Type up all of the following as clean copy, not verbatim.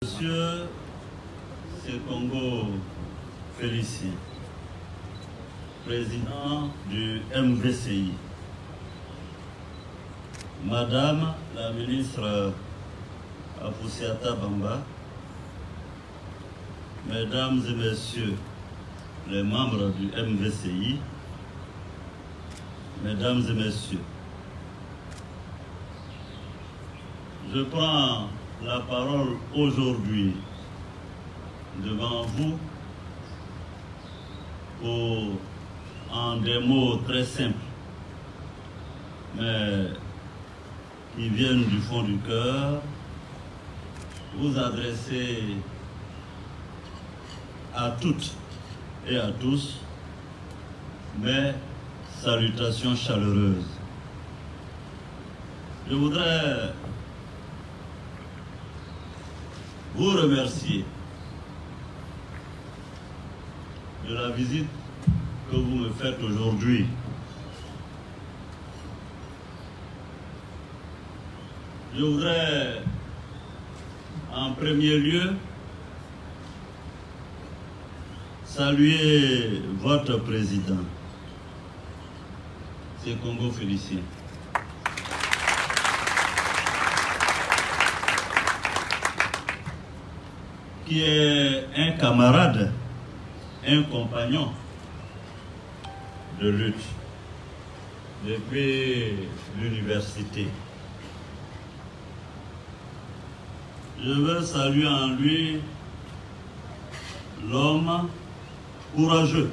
Monsieur Sekongo Félicien, président du MVCI, Madame la ministre Afoussiata Bamba, Mesdames et Messieurs les membres du MVCI, Mesdames et Messieurs, je prends la parole aujourd'hui devant vous pour, en des mots très simples, mais qui viennent du fond du cœur, vous adresser à toutes et à tous mes salutations chaleureuses. Je voudrais vous remercier de la visite que vous me faites aujourd'hui. Je voudrais en premier lieu saluer votre président, Sekongo Félicien, qui est un camarade, un compagnon de lutte depuis l'université. Je veux saluer en lui l'homme courageux,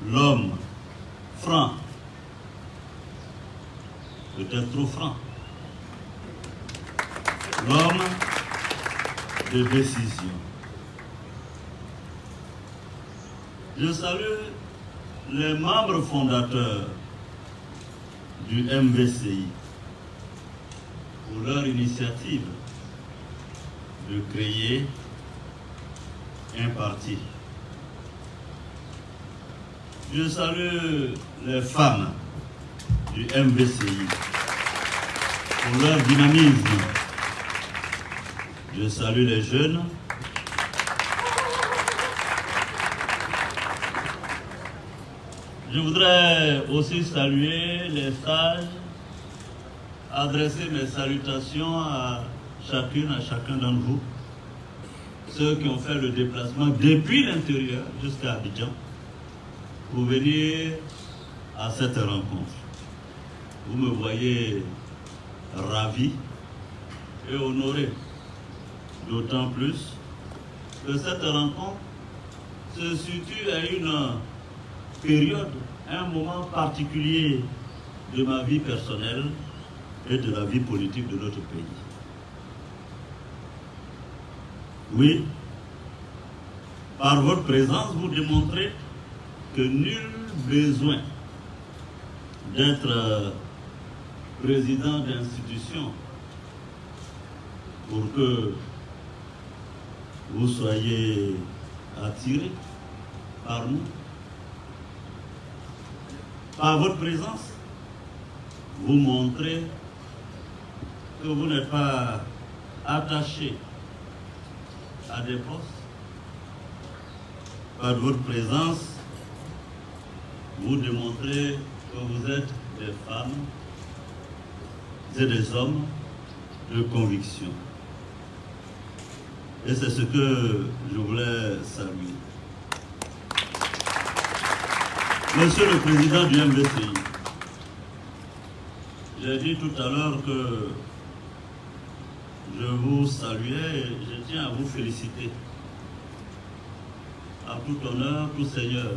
l'homme franc, peut-être trop franc, l'homme de décision. Je salue les membres fondateurs du MVCI pour leur initiative de créer un parti. Je salue les femmes du MVCI pour leur dynamisme. Je salue les jeunes. Je voudrais aussi saluer les sages, adresser mes salutations à chacune, à chacun d'entre vous, ceux qui ont fait le déplacement depuis l'intérieur jusqu'à Abidjan pour venir à cette rencontre. Vous me voyez ravi et honoré, d'autant plus que cette rencontre se situe à une période, un moment particulier de ma vie personnelle et de la vie politique de notre pays. Oui, par votre présence, vous démontrez que nul besoin d'être président d'institution pour que vous soyez attirés par nous. Par votre présence, vous montrez que vous n'êtes pas attaché à des postes. Par votre présence, vous démontrez que vous êtes des femmes et des hommes de conviction. Et c'est ce que je voulais saluer. Monsieur le Président du MVCI, j'ai dit tout à l'heure que je vous saluais et je tiens à vous féliciter. À tout honneur, tout seigneur.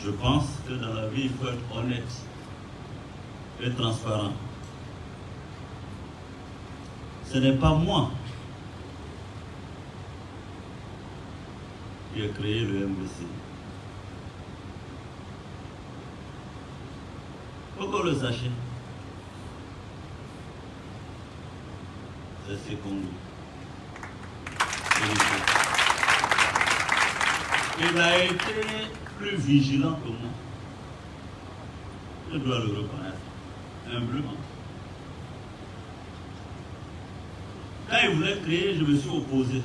Je pense que dans la vie, il faut être honnête et transparent. Ce n'est pas moi qui ai créé le MVCI. Faut qu'on le sache. C'est Sekongo. Il a été plus vigilant que moi. Je dois le reconnaître, humblement. Quand il voulait créer, je me suis opposé.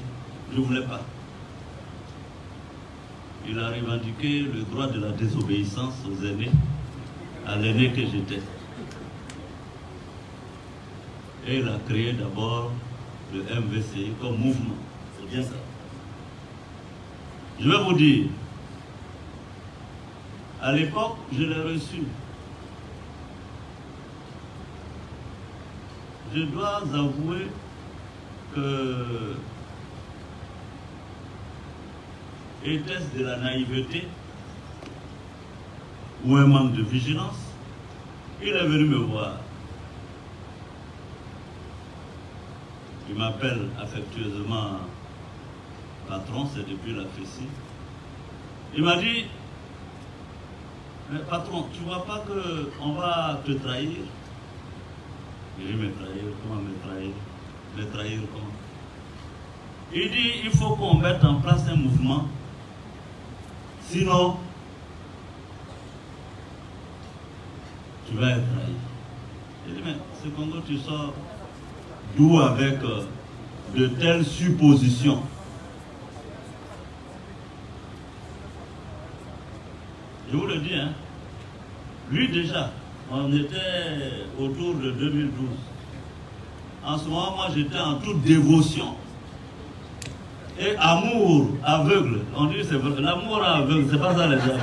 Je ne voulais pas. Il a revendiqué le droit de la désobéissance aux aînés, à l'aîné que j'étais. Et il a créé d'abord le MVCI comme mouvement. C'est bien ça. Je vais vous dire, à l'époque, je l'ai reçu. Je dois avouer que était-ce de la naïveté ou un manque de vigilance? Il est venu me voir. Il m'appelle affectueusement patron, c'est depuis la FECI. Il m'a dit, mais patron, tu ne vois pas qu'on va te trahir? J'ai dit, me trahir, comment me trahir? Me trahir comment? Il dit, il faut qu'on mette en place un mouvement, sinon, tu vas être trahi. J'ai dit, mais ce Congo, tu sors d'où avec de telles suppositions? Je vous le dis, hein. Lui déjà, on était autour de 2012. En ce moment, moi j'étais en toute dévotion. Et amour aveugle. On dit c'est vrai, l'amour aveugle, c'est pas ça les gens.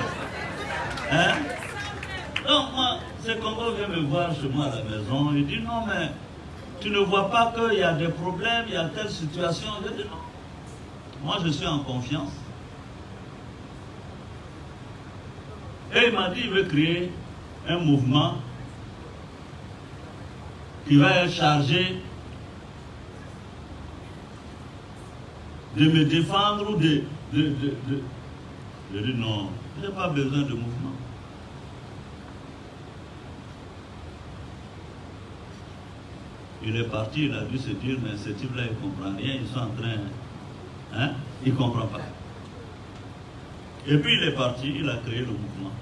Hein? Donc moi, ce Congo vient me voir chez moi à la maison. Il dit non mais tu ne vois pas qu'il y a des problèmes, il y a telle situation. Je dis non. Moi je suis en confiance. Et il m'a dit qu'il veut créer un mouvement qui va être chargé de me défendre ou de... Je dis non, je n'ai pas besoin de mouvement. Il est parti, il a dû se dire, mais ce type-là, il ne comprend rien, ils sont en train... Hein? Il ne comprend pas. Et puis il est parti, il a créé le mouvement.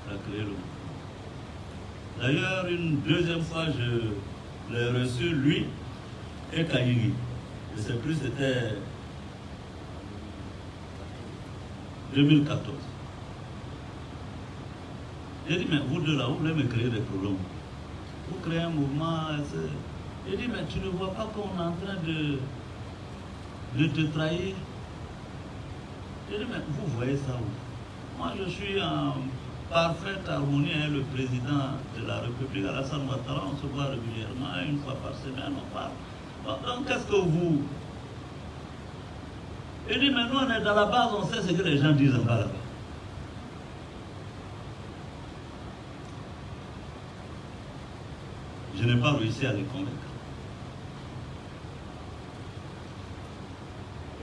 Il a créé le mouvement. D'ailleurs, une deuxième fois, je l'ai reçu, lui et Kayigi. Je ne sais plus, c'était 2014. J'ai dit, mais vous deux là, vous voulez me créer des problèmes. Vous créez un mouvement. J'ai dit, mais tu ne vois pas qu'on est en train de te trahir? J'ai dit, mais vous voyez ça où? Moi, je suis en parfaite harmonie avec le président de la République, Alassane Ouattara. On se voit régulièrement, une fois par semaine, on parle. Donc, qu'est-ce que vous... Il dit, mais nous, on est dans la base, on sait ce que les gens disent en bas là-bas. Je n'ai pas réussi à les convaincre.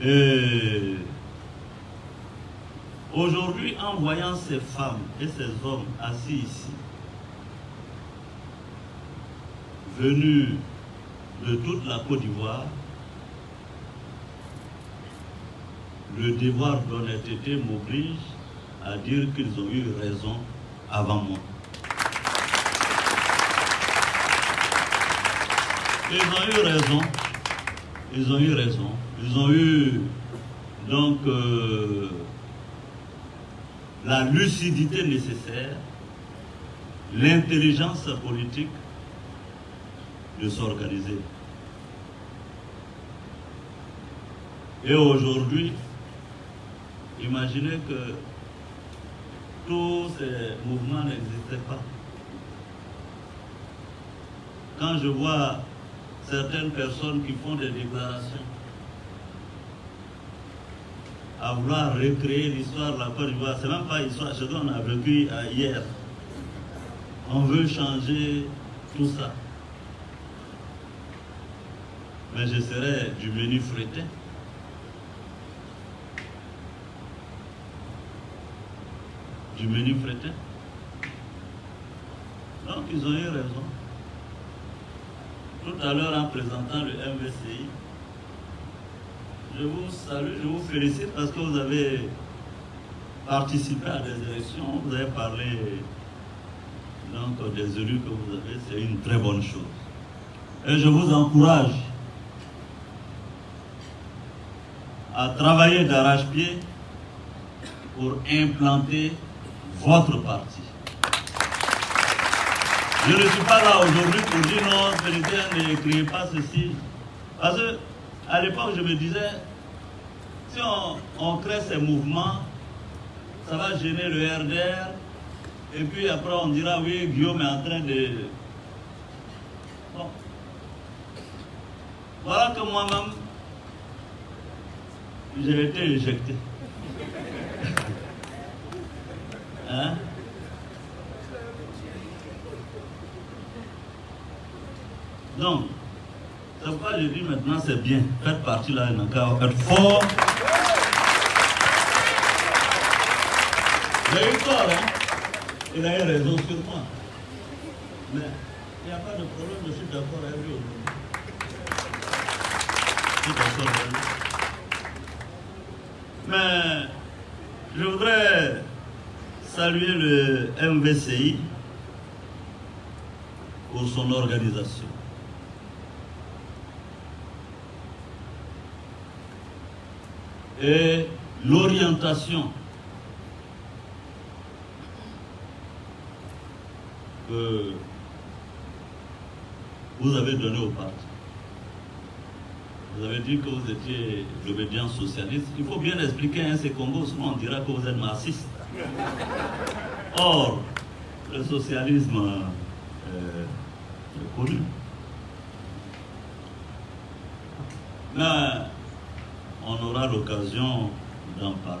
Et aujourd'hui, en voyant ces femmes et ces hommes assis ici, venus de toute la Côte d'Ivoire, le devoir d'honnêteté m'oblige à dire qu'ils ont eu raison avant moi. Ils ont eu raison. Ils ont eu raison. Ils ont eu donc la lucidité nécessaire, l'intelligence politique de s'organiser. Et aujourd'hui, imaginez que tous ces mouvements n'existaient pas. Quand je vois certaines personnes qui font des déclarations à vouloir recréer l'histoire de la Côte d'Ivoire, c'est même pas l'histoire, ce qu'on a vécu hier. On veut changer tout ça. Mais je serai du menu frété. Du menu frété. Donc ils ont eu raison. Tout à l'heure, en présentant le MVCI, je vous salue, je vous félicite parce que vous avez participé à des élections, vous avez parlé donc des élus que vous avez, c'est une très bonne chose. Et je vous encourage à travailler d'arrache-pied pour implanter votre parti. Je ne suis pas là aujourd'hui pour dire non, Pélédien, ne criez pas ceci. Parce qu'à l'époque, je me disais, si on crée ces mouvements, ça va gêner le RDR. Et puis après, on dira, oui, Guillaume est en train de... Bon. Voilà que moi-même, j'ai été éjecté. Hein? Donc, c'est pourquoi je dis maintenant c'est bien. Faites partie là, encore être fort. J'ai eu tort, hein? Il a eu raison sur moi. Mais il n'y a pas de problème, je suis d'accord avec lui aujourd'hui. Je suis d'accord avec lui. Mais je voudrais saluer le MVCI pour son organisation. Et l'orientation que vous avez donnée au parti. Vous avez dit que vous étiez l'obédience socialiste. Il faut bien expliquer ces Congos, sinon on dira que vous êtes marxiste. Or, le socialisme est connu. Mais on aura l'occasion d'en parler.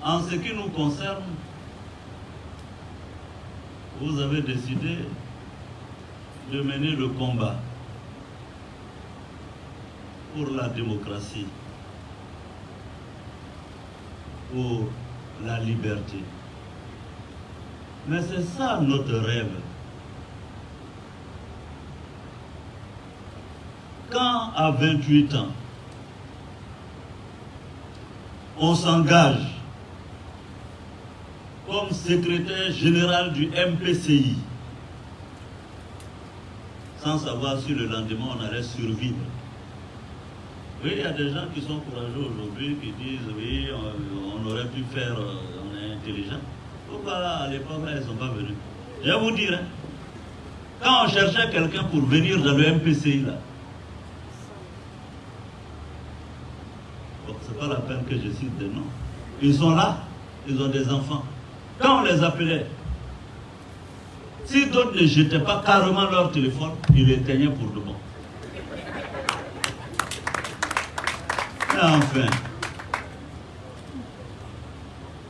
En ce qui nous concerne, vous avez décidé de mener le combat pour la démocratie, pour la liberté. Mais c'est ça notre rêve. Quand à 28 ans, on s'engage comme secrétaire général du MPCI, sans savoir si le lendemain on allait survivre. Oui, il y a des gens qui sont courageux aujourd'hui, qui disent oui, on aurait pu faire, on est intelligent. Pourquoi à l'époque là, ils ne sont pas venus? Je vais vous dire, hein, quand on cherchait quelqu'un pour venir dans le MPCI là, bon, c'est pas la peine que je cite des noms. Ils sont là, ils ont des enfants. Quand on les appelait, si d'autres ne jetaient pas carrément leur téléphone, ils l'éteignaient pour de bon. Et enfin,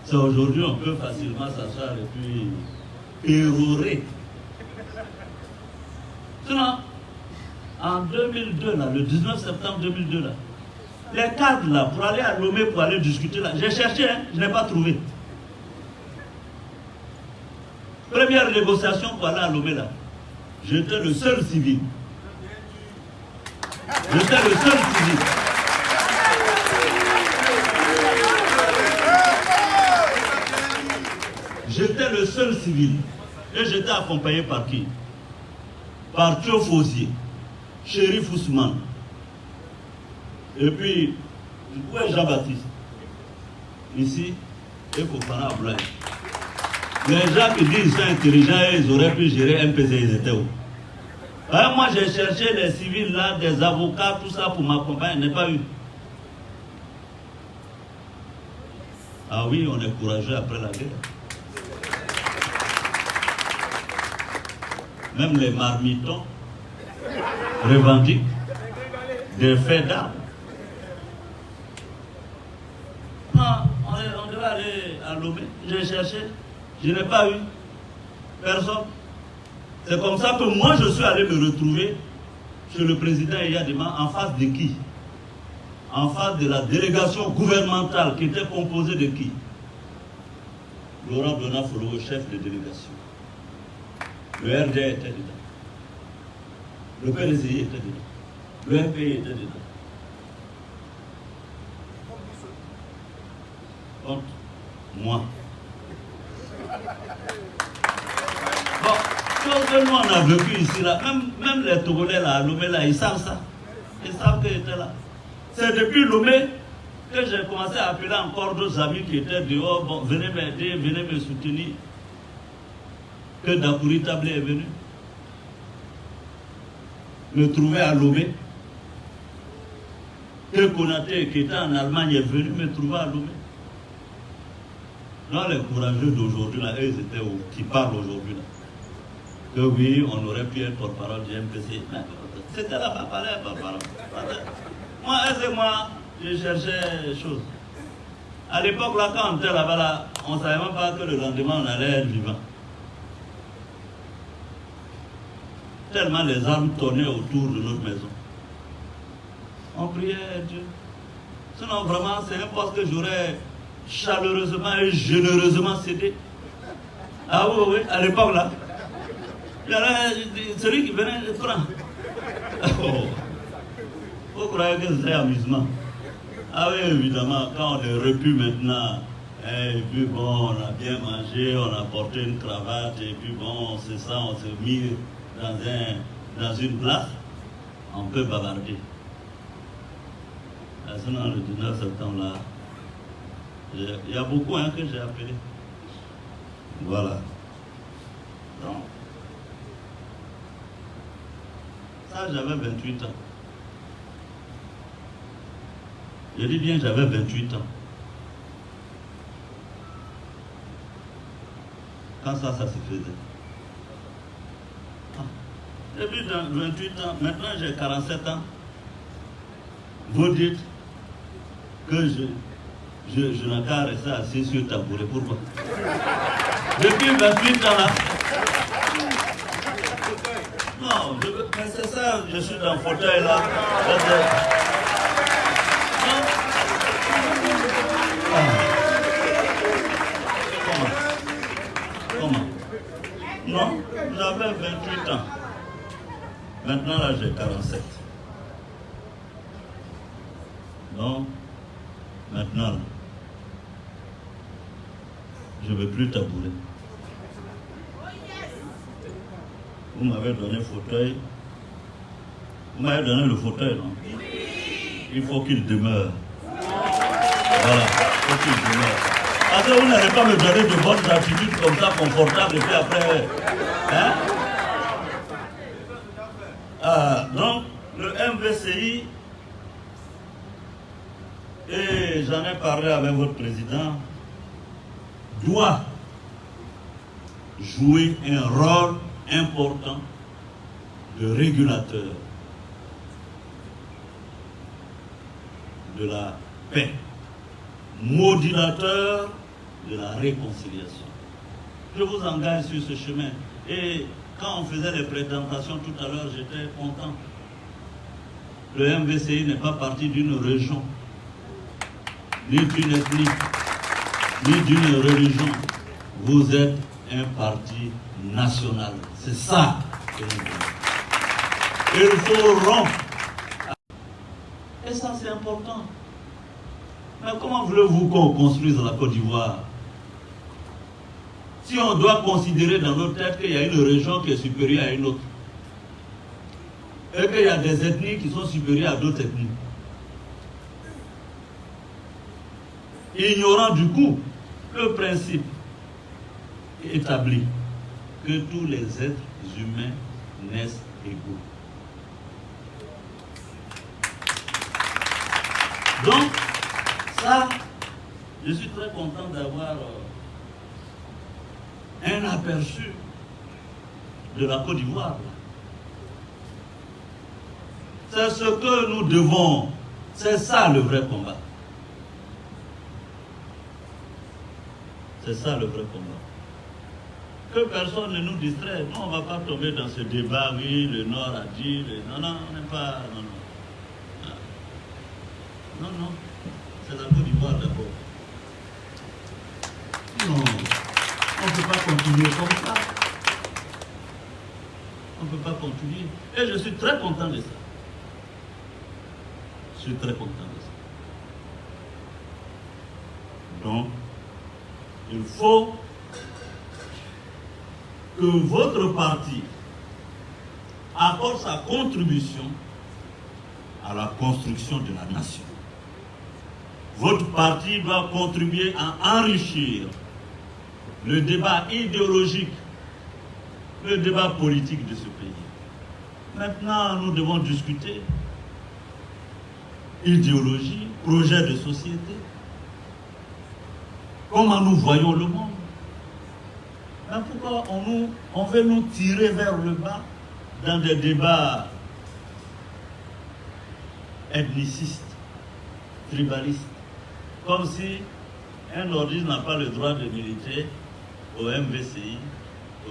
c'est aujourd'hui on peut facilement s'asseoir et puis pérorer. Sinon, en 2002, là, le 19 septembre 2002, là, les cadres là, pour aller à Lomé, pour aller discuter là, j'ai cherché, hein, je n'ai pas trouvé. Première négociation pour aller à Lomé là, j'étais le seul civil. J'étais le seul civil. J'étais le seul civil. Et j'étais accompagné par qui? Par Thio Fosier, Chérif Ousmane. Et puis, où est Jean-Baptiste? Ici, et Fofana Ablaye. Les gens qui disent qu'ils sont intelligents, ils auraient pu gérer un PC, ils étaient où? Alors moi j'ai cherché les civils là, des avocats, tout ça pour m'accompagner, je n'ai pas eu. Ah oui, on est courageux après la guerre. Même les marmitons revendiquent des faits d'armes. Non, on devait aller à Lomé. J'ai cherché, je n'ai pas eu personne. C'est comme ça que moi je suis allé me retrouver chez le président Eyadema en face de qui? En face de la délégation gouvernementale qui était composée de qui? Laurent Donafolo, chef de délégation. Le RD était dedans. Le PLCI était dedans. Le MPI était dedans. Contre moi. Bon. Parce que nous, on a vécu ici, là. Même les Togolais, là, à Lomé, là, ils savent ça. Ils savent que j'étais là. C'est depuis Lomé que j'ai commencé à appeler encore d'autres amis qui étaient dehors. Bon, venez m'aider, venez me soutenir. Que Dakouri Tablé est venu me trouver à Lomé. Que Konaté, qui était en Allemagne, est venu me trouver à Lomé. Non, les courageux d'aujourd'hui, là, eux, c'était qui parlent aujourd'hui, là. Que oui, on aurait pu être porte-parole du MPC. C'était là, pas parler, porte-parole. Moi, je cherchais chose. À l'époque, là, quand on était là-bas, là, on ne savait même pas que le lendemain, on allait être vivant. Tellement les armes tournaient autour de notre maison. On priait Dieu. Sinon, vraiment, c'est un poste que j'aurais chaleureusement et généreusement cédé. Ah oui, oui, à l'époque, là. Il y avait celui qui venait de prendre. Oh. Vous croyez que c'est amusement? Ah oui, évidemment, quand on est repu maintenant, et puis bon, on a bien mangé, on a porté une cravate, et puis bon, c'est ça, on s'est mis dans une place, on peut bavarder. Sinon, le 19 septembre, là, il y a beaucoup hein, que j'ai appelé. Voilà. Donc, ça, j'avais 28 ans. Je dis bien, j'avais 28 ans. Quand ça se faisait. Depuis 28 ans, maintenant j'ai 47 ans. Vous dites que je n'ai qu'à rester assis sur le tabouret. Pourquoi? Depuis 28 ans là. Non, mais c'est ça, je suis dans le fauteuil là. Comment? Non, j'avais 28 ans. Maintenant là j'ai 47. Donc, maintenant, je ne veux plus tabourer. Vous m'avez donné le fauteuil. Vous m'avez donné le fauteuil, non? Il faut qu'il demeure. Voilà, il faut qu'il demeure. Parce que vous n'allez pas me donner de bonnes attitudes comme ça, confortables, et puis après... Hein? Donc, le MVCI... Et j'en ai parlé avec votre président, doit jouer un rôle important de régulateur de la paix, modulateur de la réconciliation. Je vous engage sur ce chemin. Et quand on faisait les présentations tout à l'heure, j'étais content. Le MVCI n'est pas parti d'une région, ni d'une ethnie, ni d'une religion. Vous êtes un parti national. C'est ça que nous voulons. Il faut rompre. Et ça, c'est important. Mais comment voulez-vous qu'on construise la Côte d'Ivoire? Si on doit considérer dans notre tête qu'il y a une région qui est supérieure à une autre, et qu'il y a des ethnies qui sont supérieures à d'autres ethnies, ignorant du coup le principe établi que tous les êtres humains naissent égaux. Donc, ça, je suis très content d'avoir un aperçu de la Côte d'Ivoire. C'est ce que nous devons, c'est ça le vrai combat. C'est ça le vrai combat. Que personne ne nous distrait. Nous, on ne va pas tomber dans ce débat, oui, le Nord a dit, non, non, on n'est pas... Non, non. Non, non. C'est la Côte d'Ivoire d'abord. Non. On ne peut pas continuer comme ça. On ne peut pas continuer. Et je suis très content de ça. Je suis très content de ça. Donc, il faut que votre parti apporte sa contribution à la construction de la nation. Votre parti doit contribuer à enrichir le débat idéologique, le débat politique de ce pays. Maintenant, nous devons discuter idéologie, projet de société, comment nous voyons le monde. Mais pourquoi on veut nous tirer vers le bas dans des débats ethnicistes, tribalistes, comme si un nordiste n'a pas le droit de militer au MVCI,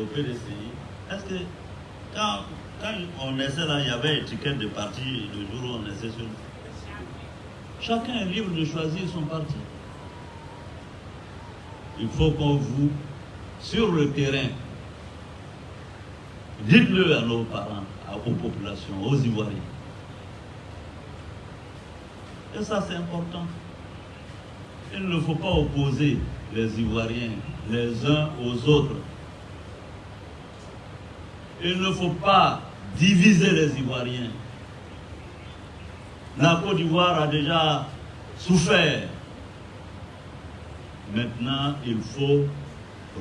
au PDCI. Est-ce que quand on essaie là, il y avait étiquette de parti le jour où on essaie sur... Chacun est libre de choisir son parti. Il faut qu'on vous, sur le terrain, dites-le à nos parents, aux populations, aux Ivoiriens. Et ça, c'est important. Il ne faut pas opposer les Ivoiriens les uns aux autres. Il ne faut pas diviser les Ivoiriens. La Côte d'Ivoire a déjà souffert. Maintenant, il faut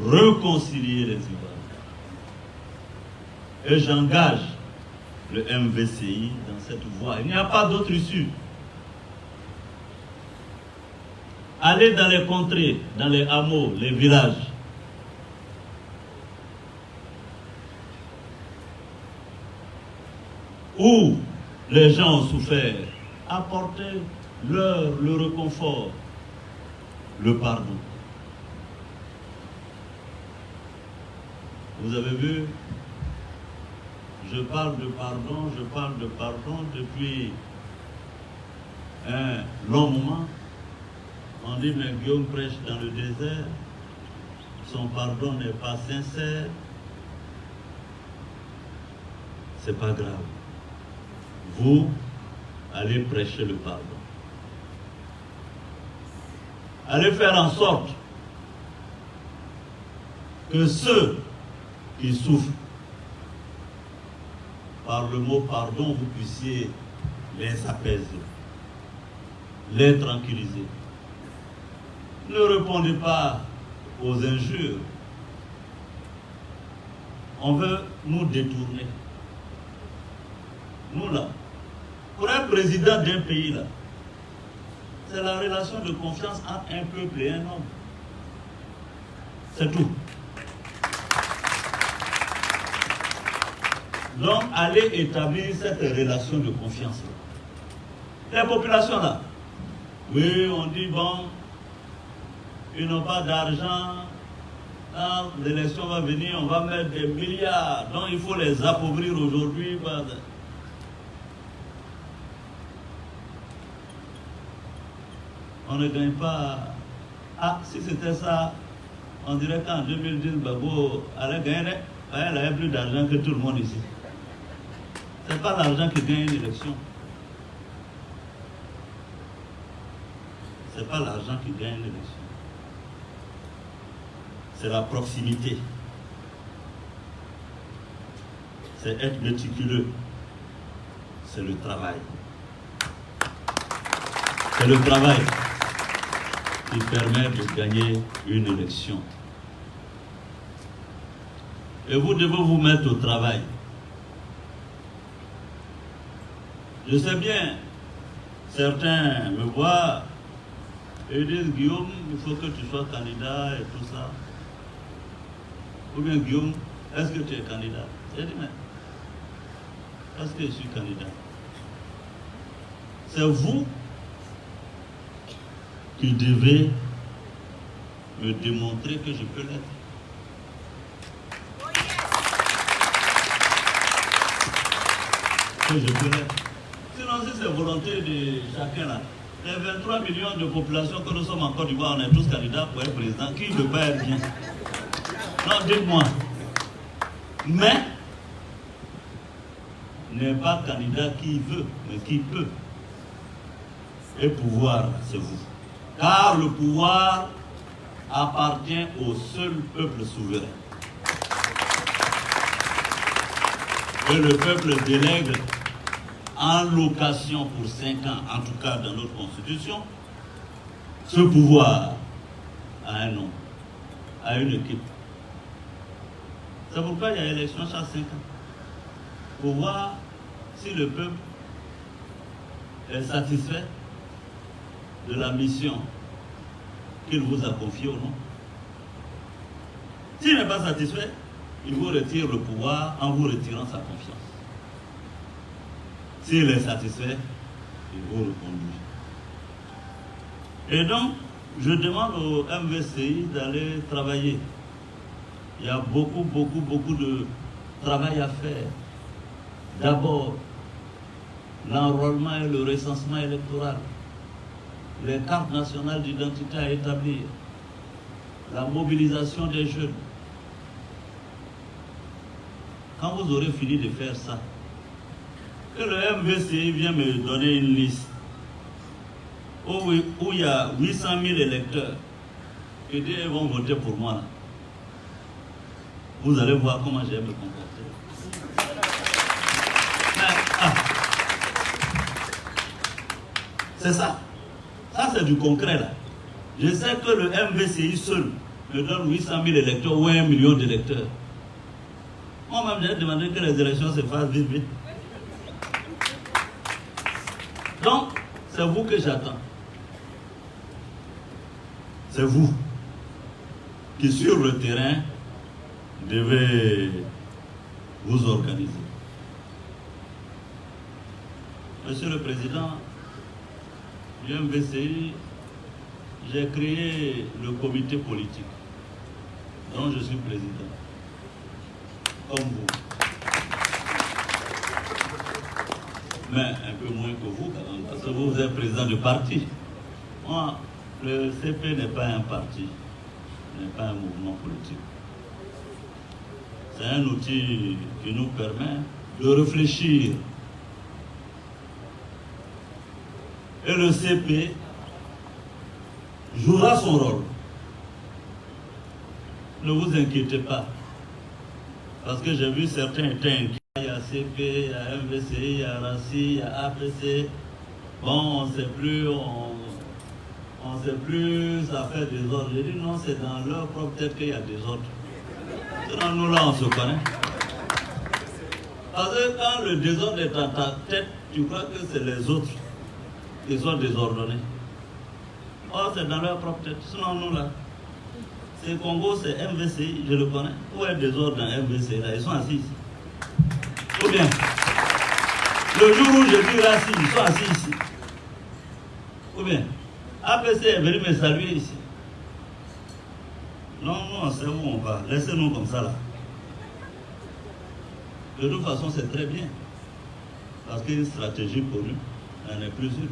réconcilier les Ivoiriens. Et j'engage le MVCI dans cette voie. Il n'y a pas d'autre issue. Allez dans les contrées, dans les hameaux, les villages. Où les gens ont souffert. Apportez-leur le réconfort, le pardon. Vous avez vu, je parle de pardon depuis un long moment. On dit, mais Guillaume prêche dans le désert, son pardon n'est pas sincère. C'est pas grave. Vous allez prêcher le pardon. Allez faire en sorte que ceux qui souffrent, par le mot pardon, vous puissiez les apaiser, les tranquilliser. Ne répondez pas aux injures. On veut nous détourner. Nous là, pour un président d'un pays là, c'est la relation de confiance entre un peuple et un homme. C'est tout. Donc, allez établir cette relation de confiance là. Les populations là, oui, on dit bon, ils n'ont pas d'argent, quand l'élection va venir, on va mettre des milliards, donc il faut les appauvrir aujourd'hui. On ne gagne pas. Ah, si c'était ça, on dirait qu'en 2010, Babo allait gagner, elle avait plus d'argent que tout le monde ici. Ce n'est pas l'argent qui gagne une élection. Ce n'est pas l'argent qui gagne une élection. C'est la proximité. C'est être méticuleux. C'est le travail. C'est le travail qui permet de gagner une élection. Et vous devez vous mettre au travail. Je sais bien, certains me voient et disent, Guillaume, il faut que tu sois candidat et tout ça. Ou bien, Guillaume, est-ce que tu es candidat? J'ai dit, mais est-ce que je suis candidat? C'est vous qui devez me démontrer que je peux l'être. Que je peux l'être. Sinon, si c'est volonté de chacun là, les 23 millions de population que nous sommes en Côte d'Ivoire, on est tous candidats pour être président, qui ne veut pas être bien? Non, dites-moi. Mais n'est pas candidat qui veut, mais qui peut. Et pouvoir, c'est vous. Car le pouvoir appartient au seul peuple souverain. que le peuple délègue en location pour 5 ans, en tout cas dans notre constitution, ce pouvoir à un homme, à une équipe. C'est pourquoi il y a élection chaque 5 ans. Pour voir si le peuple est satisfait de la mission qu'il vous a confiée ou non. S'il n'est pas satisfait, il vous retire le pouvoir en vous retirant sa confiance. S'il est satisfait, il vous reconduit. Et donc, je demande au MVCI d'aller travailler. Il y a beaucoup de travail à faire. D'abord, l'enrôlement et le recensement électoral, les cartes nationales d'identité à établir, la mobilisation des jeunes. Quand vous aurez fini de faire ça, que le MVCI vienne me donner une liste où il y a 800 000 électeurs qui disent qu'ils vont voter pour moi. Là. Vous allez voir comment je vais me comporter. C'est ça. Ça, c'est du concret, là. Je sais que le MVCI seul me donne 800 000 électeurs ou 1 million d'électeurs. Moi-même, j'ai demandé que les élections se fassent vite, vite. Donc, c'est vous que j'attends. C'est vous qui, sur le terrain, devez vous organiser. Monsieur le Président du MVCI, j'ai créé le comité politique dont je suis président, comme vous. Mais un peu moins que vous, quand même, parce que vous êtes président du parti. Moi, le CP n'est pas un parti, n'est pas un mouvement politique. C'est un outil qui nous permet de réfléchir. Et le CP jouera son rôle. Ne vous inquiétez pas. Parce que j'ai vu certains étaient inquiets. Il y a CP, il y a MVCI, il y a RACI, il y a APC. Bon, on ne sait plus, on sait plus, ça fait des ordres. J'ai dit non, c'est dans leur propre tête qu'il y a des ordres. Sinon, nous là, on se connaît. Parce que quand le désordre est dans ta tête, tu crois que c'est les autres qui sont désordonnés. Or, c'est dans leur propre tête. Sinon, nous là, c'est Congo, c'est MVCI, je le connais. Où est le désordre dans MVCI là? Ils sont assis ici. Ou bien, le jour où je dis là, ils sont assis ici. Ou bien, APC est venu me saluer ici. Non, non, c'est où on va. Laissez-nous comme ça là. De toute façon, c'est très bien. Parce qu'une stratégie connue, elle n'est plus une.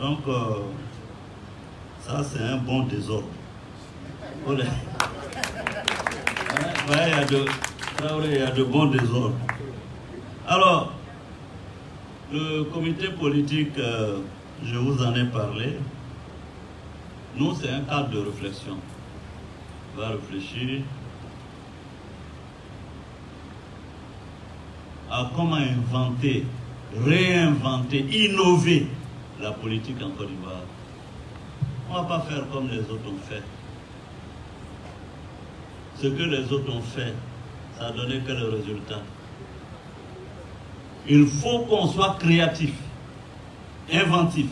Donc, ça, c'est un bon désordre. Ouais, il y a de bons désordres. Alors, le comité politique, je vous en ai parlé. Nous, c'est un cadre de réflexion. On va réfléchir à comment inventer, réinventer, innover la politique en Côte d'Ivoire. On ne va pas faire comme les autres ont fait. Ce que les autres ont fait, ça a donné quel résultat? Il faut qu'on soit créatif, inventif.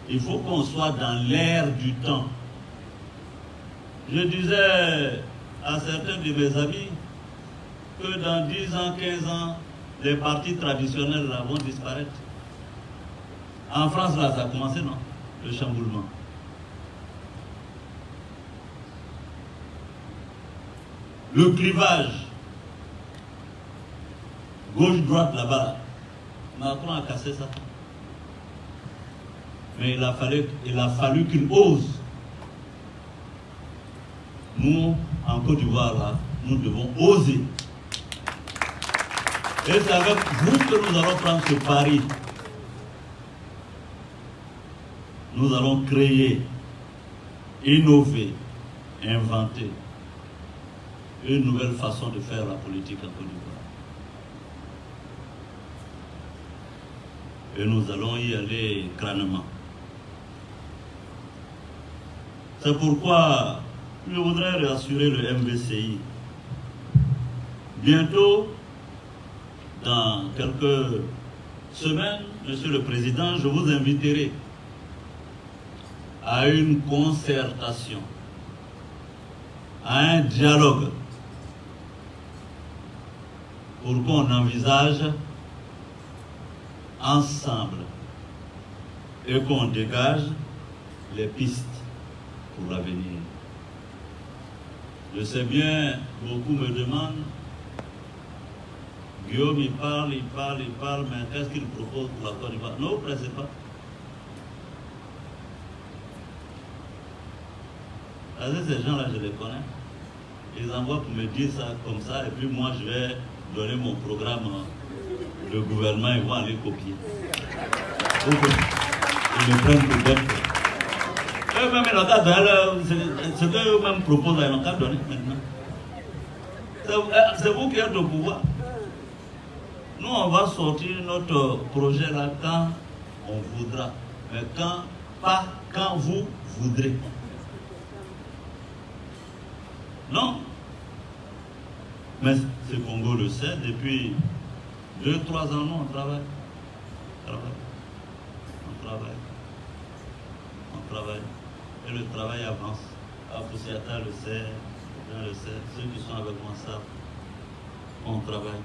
Il faut qu'on soit dans l'ère du temps. Je disais à certains de mes amis que dans 10 ans, 15 ans, les partis traditionnels là vont disparaître. En France, là, ça a commencé, non? Le chamboulement. Le clivage gauche-droite là-bas, Macron a cassé ça. Mais il a fallu qu'il ose. Nous, en Côte d'Ivoire, là, nous devons oser. Et c'est avec vous que nous allons prendre ce pari. Nous allons créer, innover, inventer. une nouvelle façon de faire la politique en Côte d'Ivoire. Et nous allons y aller crânement. C'est pourquoi je voudrais rassurer le MVCI. Bientôt, dans quelques semaines, Monsieur le Président, je vous inviterai à une concertation, à un dialogue, pour qu'on envisage ensemble et qu'on dégage les pistes pour l'avenir. Je sais bien, beaucoup me demandent, Guillaume il parle, mais qu'est-ce qu'il propose pour la Côte d'Ivoire? Ne vous pressez pas. Ces gens-là, je les connais. Ils envoient pour me dire ça comme ça, et puis moi je vais donner mon programme de gouvernement, ils vont aller copier. Ils me prennent pour d'autres. Eux-mêmes, ils n'ont qu'à donner, ce qu'eux-mêmes proposent, ils n'ont qu'à donner maintenant. C'est vous qui êtes au pouvoir. Nous, on va sortir notre projet là quand on voudra, mais pas quand vous voudrez. Non. Mais ce Congo le sait, depuis 2-3 ans, nous, on travaille. On travaille. Et le travail avance. Poussiata le sait, Jean le sait, ceux qui sont avec moi savent. On travaille.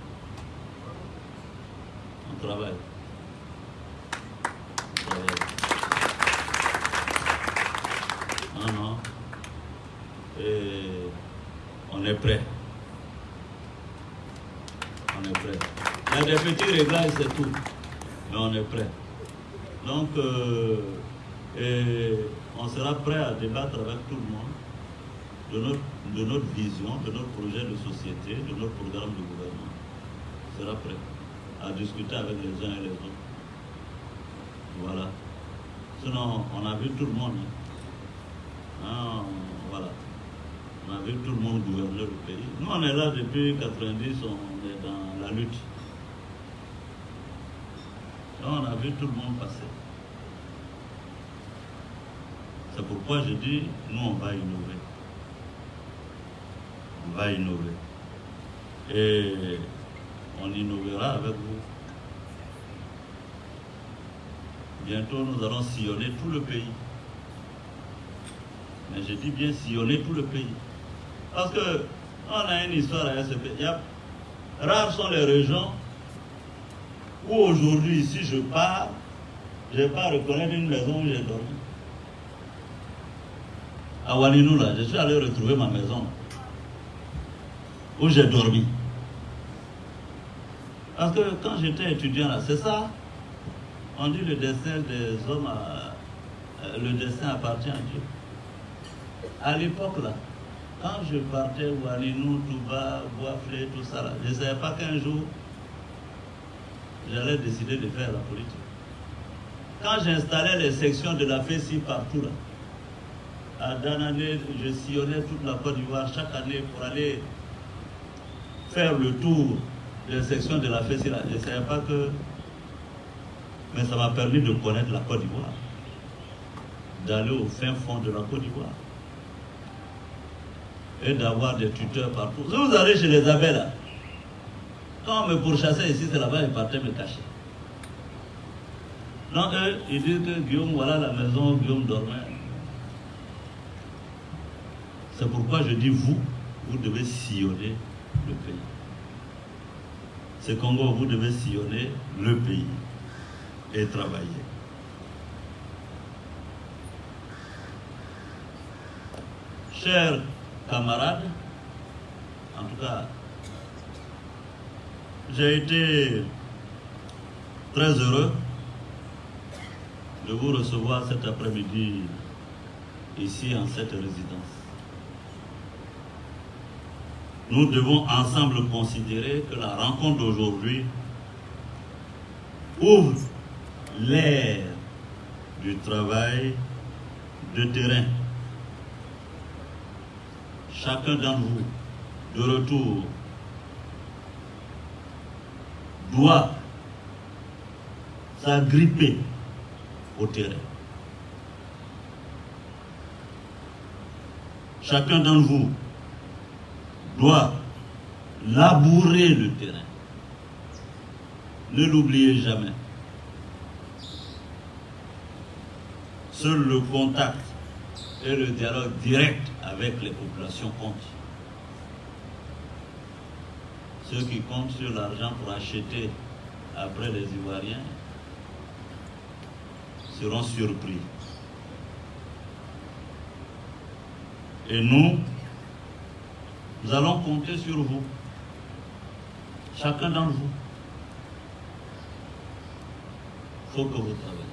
Non. Et on est prêt. Il y a des petits réglages, c'est tout. Mais on est prêt. Donc, on sera prêt à débattre avec tout le monde de notre vision, de notre projet de société, de notre programme de gouvernement. On sera prêt à discuter avec les uns et les autres. Voilà. Sinon, on a vu tout le monde. Voilà. On a vu tout le monde gouverner le pays. Nous, on est là depuis 90, on est dans la lutte. Donc, on a vu tout le monde passer. C'est pourquoi je dis, nous, on va innover. Et on innovera avec vous. Bientôt, nous allons sillonner tout le pays. Mais je dis bien sillonner tout le pays. Parce que on a une histoire à SCP. Rares sont les régions où aujourd'hui, si je pars, je ne vais pas reconnaître une maison où j'ai dormi. À Walinou, là, je suis allé retrouver ma maison où j'ai dormi. Parce que quand j'étais étudiant là, c'est ça. On dit le destin des hommes, le destin appartient à Dieu. À l'époque là, quand je partais Walinou, Touba, Boisflé, tout ça là, je ne savais pas qu'un jour j'allais décider de faire la politique. Quand j'installais les sections de la FECI partout là, à Danané, je sillonnais toute la Côte d'Ivoire chaque année pour aller faire le tour des sections de la FECI là. Je ne savais pas que... Mais ça m'a permis de connaître la Côte d'Ivoire, d'aller au fin fond de la Côte d'Ivoire et d'avoir des tuteurs partout. Si vous allez chez les abeilles là, quand on me pourchassait ici, c'est là-bas, ils partaient me cacher. Donc eux, ils disent que Guillaume, voilà la maison où Guillaume dormait. C'est pourquoi je dis vous devez sillonner le pays. C'est Congo, vous devez sillonner le pays et travailler. Chers camarades, en tout cas, j'ai été très heureux de vous recevoir cet après-midi ici en cette résidence. Nous devons ensemble considérer que la rencontre d'aujourd'hui ouvre l'ère du travail de terrain. Chacun d'entre vous de retour doit s'agripper au terrain. Chacun d'entre vous doit labourer le terrain. Ne l'oubliez jamais. Seul le contact et le dialogue direct avec les populations comptent. Ceux qui comptent sur l'argent pour acheter après les Ivoiriens seront surpris. Et nous allons compter sur vous, chacun d'entre vous. Il faut que vous travaillez.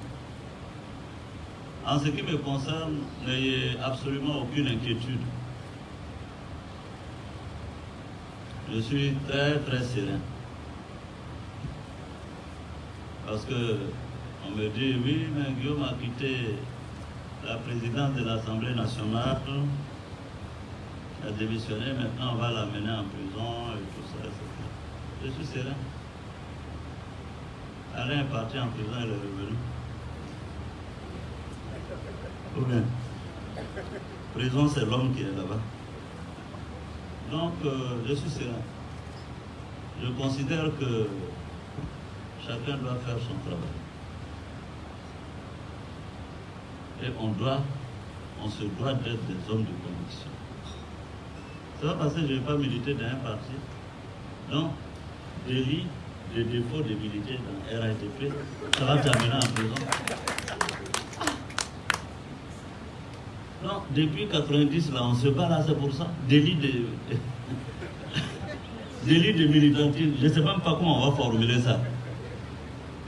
En ce qui me concerne, n'ayez absolument aucune inquiétude. Je suis très très serein. Parce que on me dit, oui, mais Guillaume a quitté la présidence de l'Assemblée nationale, il a démissionné, maintenant on va l'amener en prison et tout ça, etc. Je suis serein. Alain est parti en prison, il est revenu. Ou bien, prison, c'est l'homme qui est là-bas. Donc, je suis serein. Je considère que chacun doit faire son travail. Et on se doit d'être des hommes de conviction. Ça va passer, je ne vais pas militer dans un parti. Donc, délit de défaut de militer dans RATP, ça va terminer en prison. Non, depuis 90, là, on se bat là, c'est pour ça. Délit de militantisme, je ne sais même pas comment on va formuler ça.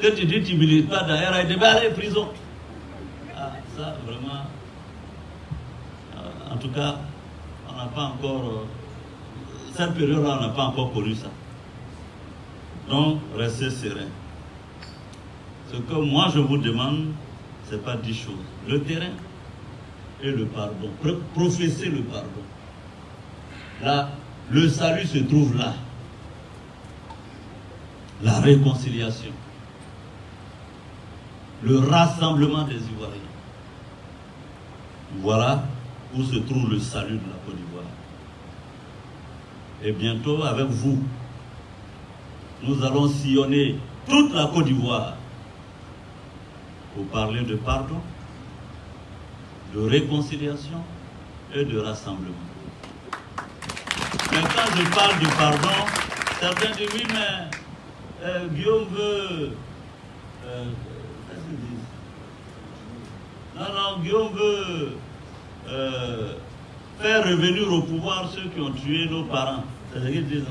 Quand tu dis que tu ne milites pas dans RATP, allez, prison. Ah, ça, vraiment. En tout cas, on n'a pas encore. Cette période-là, on n'a pas encore connu ça. Donc, restez serein. Ce que moi je vous demande, ce n'est pas 10 choses. Le terrain et le pardon. Professez le pardon. Là, le salut se trouve là. La réconciliation. Le rassemblement des Ivoiriens. Voilà où se trouve le salut de la Côte d'Ivoire. Et bientôt, avec vous, nous allons sillonner toute la Côte d'Ivoire pour parler de pardon, de réconciliation et de rassemblement. Mais quand je parle de pardon, certains disent oui, mais Guillaume veut... qu'est-ce qu'ils disent? Non, Guillaume veut faire revenir au pouvoir ceux qui ont tué nos parents. C'est ce qu'ils disent,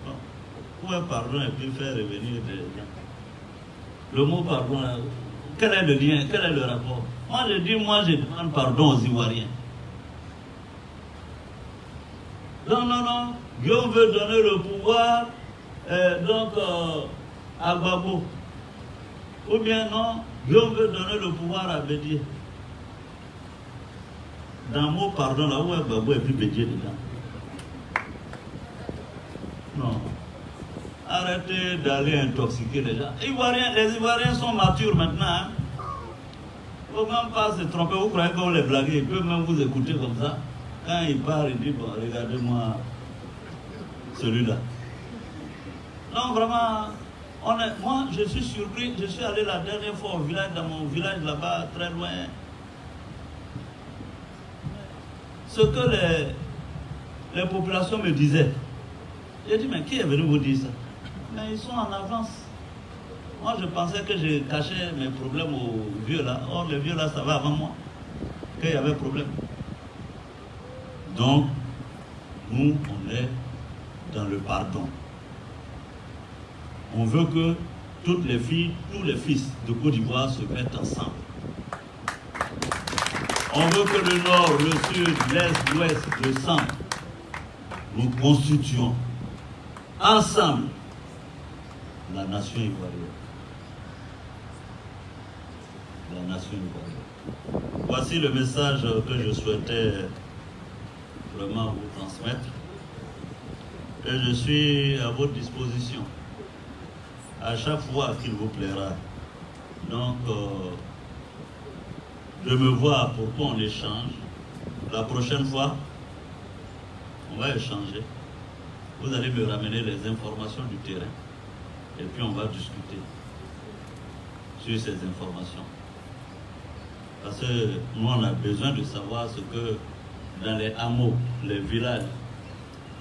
non? Pour un pardon et puis faire revenir des gens. Le mot pardon, quel est le lien, quel est le rapport? Moi je demande pardon aux Ivoiriens. Non, Guillaume veut donner le pouvoir à Gbagbo. Ou bien non, Guillaume veut donner le pouvoir à Bédié. Dans le mot pardon, là où est Gbagbo et puis Bédié dedans. Non. Arrêtez d'aller intoxiquer les gens. Les Ivoiriens sont matures maintenant. Hein? Il ne faut même pas se tromper. Vous croyez qu'on les blague? Ils peuvent même vous écouter comme ça. Quand il parle, il dit, bon, regardez-moi celui-là. Non, vraiment, moi, je suis surpris. Je suis allé la dernière fois au village, dans mon village là-bas, très loin. Ce que les populations me disaient. J'ai dit, mais qui est venu vous dire ça? Mais ils sont en avance. Moi, je pensais que je cachais mes problèmes aux vieux là. Or, les vieux là, ça va avant moi. Qu'il y avait problème. Donc, nous, on est dans le pardon. On veut que toutes les filles, tous les fils de Côte d'Ivoire se mettent ensemble. On veut que le nord, le sud, l'est, l'ouest, le centre, nous constituions ensemble la nation ivoirienne. La nation ivoirienne. Voici le message que je souhaitais vraiment vous transmettre. Et je suis à votre disposition à chaque fois qu'il vous plaira. Donc, je me vois pour qu'on échange. La prochaine fois, on va échanger. Vous allez me ramener les informations du terrain. Et puis on va discuter sur ces informations. Parce que nous, on a besoin de savoir ce que dans les hameaux, les villages,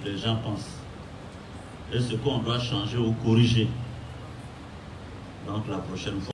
les gens pensent. Et ce qu'on doit changer ou corriger. Donc la prochaine fois.